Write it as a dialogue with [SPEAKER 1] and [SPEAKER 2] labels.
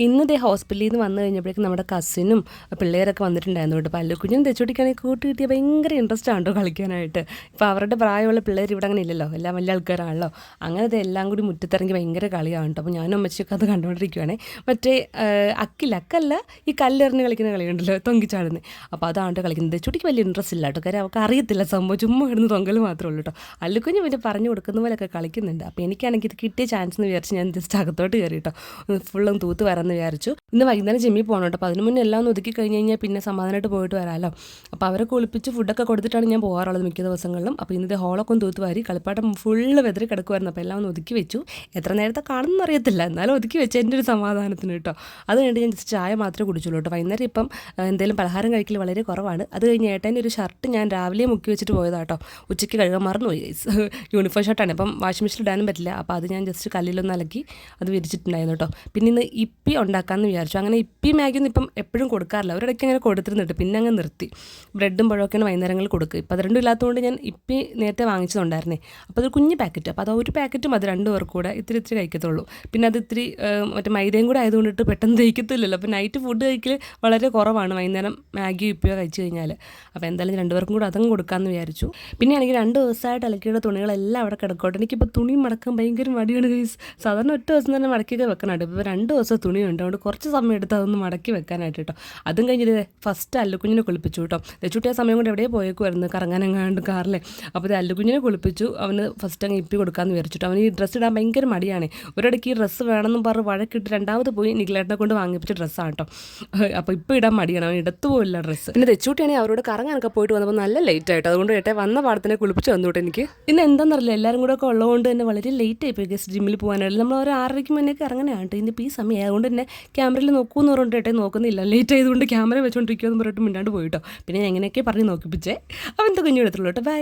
[SPEAKER 1] ഇന്ന് ദേ ഹോസ്പിറ്റലിൽ നിന്ന് വന്നു കഴിഞ്ഞപ്പോഴേക്കും നമ്മുടെ കസിനും പിള്ളേരൊക്കെ വന്നിട്ടുണ്ടായിരുന്നു കേട്ടോ. അപ്പോൾ അല്ലുക്കുഞ്ഞും തെച്ചോട്ടിക്കാണെങ്കിൽ കൂട്ട് കിട്ടിയ ഭയങ്കര ഇൻട്രസ്റ്റ് ആണ് കേട്ടോ കളിക്കാനായിട്ട്. ഇപ്പോൾ അവരുടെ പ്രായമുള്ള പിള്ളേർ ഇവിടെ അങ്ങനെ ഇല്ലല്ലോ, എല്ലാം വലിയ ആൾക്കാരാണല്ലോ. അങ്ങനത്തെ എല്ലാം കൂടി മുറ്റത്തിറങ്ങി ഭയങ്കര കളിയാണ് കേട്ടോ. അപ്പോൾ ഞാനും അമ്മച്ചിയൊക്കെ അത് കണ്ടുകൊണ്ടിരിക്കുകയാണേ. മറ്റേ അക്കല്ല ഈ കല്ലെറിഞ്ഞ് കളിക്കുന്ന കളിയുണ്ടല്ലോ, തൊങ്കിച്ചാടുന്നത്. അപ്പോൾ അതാണ് കളിക്കുന്നത്. തെച്ചോട്ടിക്ക് വലിയ ഇൻട്രസ്റ്റ് ഇല്ല കേട്ടോ, കാര്യം അവർക്ക് അറിയത്തില്ല സംഭവം, ചുമ്മാ കിടന്ന് തൊങ്കൽ മാത്രമേ ഉള്ളൂ കേട്ടോ. അല്ലുക്കുഞ്ഞ് പിന്നെ പറഞ്ഞു കൊടുക്കുന്ന പോലെയൊക്കെ കളിക്കുന്നുണ്ട്. അപ്പോൾ എനിക്കാണെങ്കിൽ ഇത് കിട്ടിയ ചാൻസ് എന്ന് വിചാരിച്ച് ഞാൻ ജസ്റ്റ് അകത്തോട്ട് കയറി കേട്ടോ, ഫുള്ളും തൂത്ത് വരാമെന്ന് വിചാരിച്ചു. ഇന്ന് വൈകുന്നേരം ജിമ്മിൽ പോകണം കേട്ടോ. അപ്പോൾ അതിന് മുന്നേ എല്ലാം ഒന്ന് ഒതുക്കി കഴിഞ്ഞ് കഴിഞ്ഞാൽ പിന്നെ സമാധാനമായിട്ട് പോയിട്ട് വരാമല്ലോ. അപ്പോൾ അവരെ കുളിപ്പിച്ച് ഫുഡൊക്കെ കൊടുത്തിട്ടാണ് ഞാൻ പോകാറുള്ളത് മിക്ക ദിവസങ്ങളിലും. അപ്പോൾ ഇന്നത്തെ ഹോളൊക്കെ ഒന്ന് തൂത്ത് വാരി കളിപ്പാട്ടം ഫുള്ള് വെതറി കിടക്കുമായിരുന്നു. അപ്പോൾ എല്ലാം ഒന്ന് ഒതുക്കി വെച്ചു. എത്ര നേരത്തെ കാണുമെന്ന് അറിയത്തില്ല, എന്നാലും ഒതുക്കി വെച്ച് എൻ്റെ ഒരു സമാധാനത്തിന് കേട്ടോ. അത് കഴിഞ്ഞിട്ട് ഞാൻ ജസ്റ്റ് ചായ മാത്രമേ കുടിച്ചുള്ളൂ കേട്ടോ. വൈകുന്നേരം ഇപ്പം എന്തെങ്കിലും പലഹാരം കഴിക്കൽ വളരെ കുറവാണ്. അത് കഴിഞ്ഞ് ഏട്ടൻ്റെ ഒരു ഷർട്ട് ഞാൻ രാവിലെ മുക്കി വെച്ചിട്ട് പോയതാട്ടോ. ഉച്ചയ്ക്ക് കഴുകാൻ മറന്നുപോയി. യൂണിഫോം ഷർട്ടാണ്, അപ്പം വാഷിംഗ് മെഷീനിൽ ഇടാനും പറ്റില്ല. അപ്പോൾ അത് ഞാൻ ജസ്റ്റ് കല്ലിലൊന്ന് അലക്കി അത് വിരിച്ചിട്ടുണ്ടായിരുന്നു കേട്ടോ. പിന്നെ ഇന്ന് ഇപ്പി ഉണ്ടാക്കാമെന്ന് വിചാരിച്ചു. അങ്ങനെ ഇപ്പി മാഗിയൊന്നും ഇപ്പം എപ്പോഴും കൊടുക്കാറില്ല, ഒരിടയ്ക്ക് അങ്ങനെ കൊടുത്തിരുന്നുണ്ട്, പിന്നെ അങ്ങ് നിർത്തി. ബ്രെഡും പഴമൊക്കെയാണ് വൈകുന്നേരങ്ങളിൽ കൊടുക്കുക. ഇപ്പോൾ അത് രണ്ടും ഇല്ലാത്തതുകൊണ്ട് ഞാൻ ഇപ്പി നേരത്തെ വാങ്ങിച്ചതുണ്ടായിരുന്നേ. അപ്പോൾ അതൊരു കുഞ്ഞ് പാക്കറ്റ്, അപ്പോൾ അത് ഒരു പാക്കറ്റും അത് 2 പേർക്ക് കൂടെ ഇത്തിരി കഴിക്കത്തുള്ളൂ. പിന്നെ അത് ഇത്തിരി മറ്റേ മൈദയും കൂടെ ആയതുകൊണ്ടിട്ട് പെട്ടെന്ന് ദഹിക്കത്തില്ലല്ലോ. അപ്പോൾ നൈറ്റ് ഫുഡ് കഴിക്കൽ വളരെ കുറവാണ് വൈകുന്നേരം മാഗിയോ ഇപ്പിയോ കഴിച്ച് കഴിഞ്ഞാൽ. അപ്പോൾ എന്തായാലും 2 പേർക്കും കൂടെ അതങ്ങ് കൊടുക്കാമെന്ന് വിചാരിച്ചു. പിന്നെ ആണെങ്കിൽ 2 ദിവസമായിട്ട് അലക്കിയുടെ തുണികളെല്ലാം അവിടെ കിടക്കോട്ടെ. എനിക്കിപ്പോൾ തുണി മടക്കാൻ ഭയങ്കര മടിയാണ് ഗൈസ്. സാധാരണ ഒറ്റ ദിവസം തന്നെ മടക്കിയൊക്കെ വെക്കാനായിട്ട്, ഇപ്പോൾ 2 ദിവസം തുണിയുണ്ട്, അതുകൊണ്ട് കുറച്ച് സമയം എടുത്ത് അതൊന്ന് മടക്കി വെക്കാനായിട്ട് കേട്ടോ. അതും കഴിഞ്ഞിട്ട് ഫസ്റ്റ് അല്ലുക്കുഞ്ഞിനെ കുളിപ്പിച്ചു കേട്ടോ. തെച്ചുട്ടി ആ സമയം കൊണ്ട് എവിടെയോ പോയേക്കുമായിരുന്നു, കറങ്ങാനെങ്ങാണ്ട് കാറിലെ. അപ്പോൾ ഇത് അല്ലുക്കുഞ്ഞിനെ കുളിപ്പിച്ചു. അവന് ഫസ്റ്റ് അങ്ങ് ഇപ്പി കൊടുക്കാമെന്ന് വിചാരിച്ചിട്ട്. അവന് ഈ ഡ്രസ്സ് ഇടാൻ ഭയങ്കര മടിയാണ്. ഒരിടയ്ക്ക് ഈ ഡ്രസ്സ് വേണമെന്നും പറഞ്ഞ് വഴക്കിട്ട് രണ്ടാമത് പോയി നിഖിലേട്ടനെ കൊണ്ട് വാങ്ങിപ്പിച്ച ഡ്രസ്സാണ് കേട്ടോ. അപ്പോൾ ഇപ്പോൾ ഇടാൻ മടിയാണ്, അവൻ ഇടത്ത് പോയില്ല ഡ്രസ്സ്. പിന്നെ തെച്ചുട്ടിയാണെങ്കിൽ അവരോട് കറങ്ങാനൊക്കെ പോയിട്ട് വന്നപ്പോൾ നല്ല ലേറ്റ് ആയിട്ട്, അതുകൊണ്ട് ഏട്ടെ വന്ന പാടത്തിനെ കുളിപ്പിച്ച് വന്നോട്ടെ. എനിക്ക് പിന്നെ എന്താണെന്നറിയില്ല, എല്ലാവരും കൂടെ ഒക്കെ ഉള്ളതുകൊണ്ട് തന്നെ വളരെ ലേറ്റ് ആയിപ്പോയി ഗസ്റ്റ് ജിമ്മിൽ പോകാനായിട്ട്. നമ്മൾ ഒരു 6:30 മുന്നേക്ക് ഇറങ്ങാനായിട്ട്. ഇതിൻ്റെ ഈ സമയം അതുകൊണ്ട് തന്നെ ക്യാമറയിൽ നോക്കുമെന്ന് പറഞ്ഞിട്ട് ഏട്ടെ നോക്കുന്നില്ല, ലേറ്റ് ആയതുകൊണ്ട് ക്യാമറ വെച്ചുകൊണ്ടിരിക്കുമെന്ന് പറഞ്ഞിട്ട് മിണ്ടാണ്ട് പോയിട്ടോ. പിന്നെ ഞാൻ എങ്ങനെയൊക്കെ പറഞ്ഞ് നോക്കിപ്പിച്ചേ. അവൻ്റെ കുഞ്ഞു എടുത്തുള്ളൂ കേട്ടോ. ബൈ.